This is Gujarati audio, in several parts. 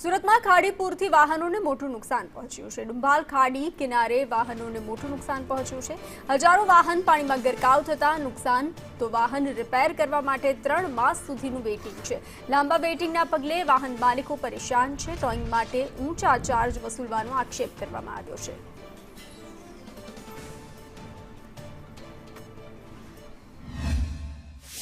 સુરતમાં ખાડીપુરથી વાહનોને મોટું નુકસાન પહોંચ્યું છે। ડુંભાલ ખાડી કિનારે વાહનોને મોટું નુકસાન પહોંચ્યું છે। હજારો વાહન પાણીમાં ગરકાવ થતા નુકસાન તો વાહન રિપેર કરવા માટે 3 માસ સુધીનું વેઇટિંગ છે। લાંબા વેઇટિંગના પગલે વાહન માલિકો પરેશાન છે। ટોઈંગ માટે ઊંચા ચાર્જ વસૂલવાનો આક્ષેપ કરવામાં આવ્યો છે।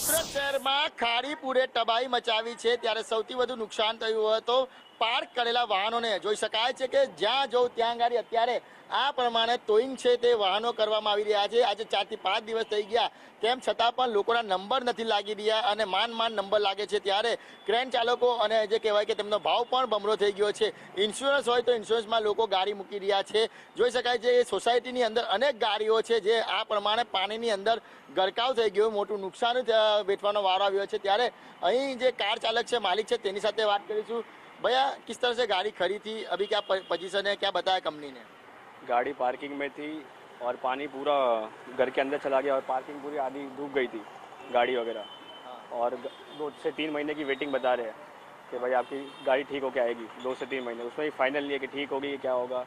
સુરત શહેરમાં ખાડીપુરે તબાહી મચાવી છે ત્યારે સૌથી વધુ નુકસાન થયું હોય તો પાર્ક કરેલા વાહનોને જોઈ શકાય છે કે જ્યાં જો ત્યાં ગાડી અત્યારે આ પ્રમાણે ટોઈંગ છે તે વાહનો કરવામાં આવી રહ્યા છે। આજે 4 થી 5 દિવસ થઈ ગયા તેમ છતાં પણ લોકોના નંબર નથી લાગી રહ્યા અને માંડ નંબર લાગે છે ત્યારે ક્રેન ચાલકો અને જે કહેવાય કે તેમનો ભાવ પણ બમણો થઈ ગયો છે। ઇન્સ્યોરન્સ હોય તો ઇન્સ્યોરન્સમાં લોકો ગાડી મૂકી રહ્યા છે। જોઈ શકાય છે એ સોસાયટીની અંદર અનેક ગાડીઓ છે જે આ પ્રમાણે પાણીની અંદર ગરકાવ થઈ ગયો, મોટું નુકસાન વેઠવાનો વારો આવ્યો છે। ત્યારે અહીં જે કાર ચાલક છે, માલિક છે, તેની સાથે વાત કરીશું। भैया किस तरह से गाड़ी खड़ी थी, अभी क्या पोजीशन है, क्या बताया कंपनी ने? गाड़ी पार्किंग में थी और पानी पूरा घर के अंदर चला गया और पार्किंग पूरी आधी डूब गई थी गाड़ी वगैरह। और 2 से 3 महीने की वेटिंग बता रहे हैं कि भाई आपकी गाड़ी ठीक होकर आएगी 2 से 3 महीने। उसमें ही फाइनल लिए कि ठीक होगी क्या होगा।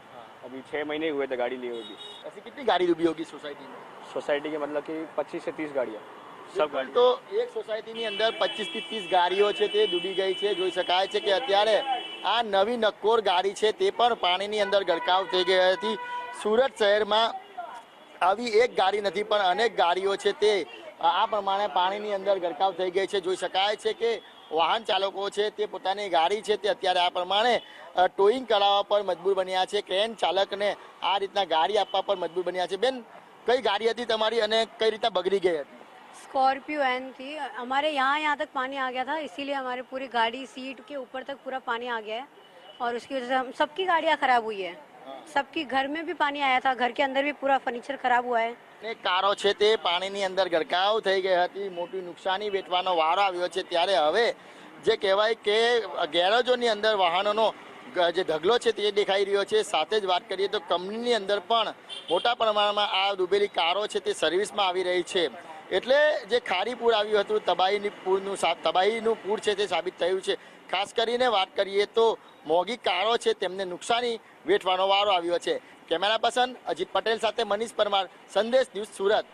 अभी 6 महीने हुए थे गाड़ी लिए हुए। ऐसी कितनी गाड़ी डूबी होगी सोसाइटी में? सोसाइटी के मतलब कि 25 से 30 गाड़ियाँ सब गाड़ी। तो एक सोसायटीની અંદર 25 થી 30 ગાડીઓ છે તે ડૂબી ગઈ છે। જોઈ શકાય છે કે અત્યારે આ નવી નક્કોર ગાડી છે તે પણ પાણીની અંદર ગરકાવ થઈ ગઈ હતી। સુરત શહેરમાં આવી એક ગાડી નથી પણ અનેક ગાડીઓ છે તે આ પ્રમાણે પાણીની અંદર ગરકાવ થઈ ગઈ છે। જોઈ શકાય છે કે વાહન ચાલકો છે તે પોતાની ગાડી છે તે અત્યારે આ પ્રમાણે ટોઈંગ કરાવવા પર મજબૂર બન્યા છે। ક્રેન ચાલકને આ રીતના ગાડી આપવા પર મજબૂર બન્યા છે। બેન, કઈ ગાડી હતી તમારી અને કઈ રીતના બગડી ગઈ હતી? स्कॉर्पियो एन थी। हमारे यहाँ तक पानी आ गया था, इसीलिए हमारी पूरी गाड़ी सीट के ऊपर तक पूरा पानी आ गया है और उसकी वजह से हम सबकी गाड़ियाँ खराब हुई है। सबकी घर में भी पानी आया था, घर के अंदर भी पूरा फर्नीचर खराब हुआ है। કારો છે તે પાણીની અંદર ગરકાવ થઈ ગઈ હતી, મોટી નુકસાની વેઠવાનો વારો આવ્યો છે। ત્યારે હવે જે કહેવાય કે ગેરેજોની અંદર વાહનોનો જે ઢગલો છે તે દેખાઈ રહ્યો છે। સાથે જ વાત કરીએ તો કંપનીની અંદર પણ મોટા પ્રમાણમાં આ ડૂબેલી કારો છે તે સર્વિસમાં આવી રહી છે। એટલે જે ખાડીપુર આવ્યું હતું તબાહીનું પૂર છે તે સાબિત થયું છે। ખાસ કરીને વાત કરીએ તો મોંઘી કારો છે તેમને નુકસાની વેઠવાનો વારો આવ્યો છે। કેમેરા પર્સન અજીત પટેલ સાથે મનીષ પરમાર, સંદેશ ન્યૂઝ, સુરત।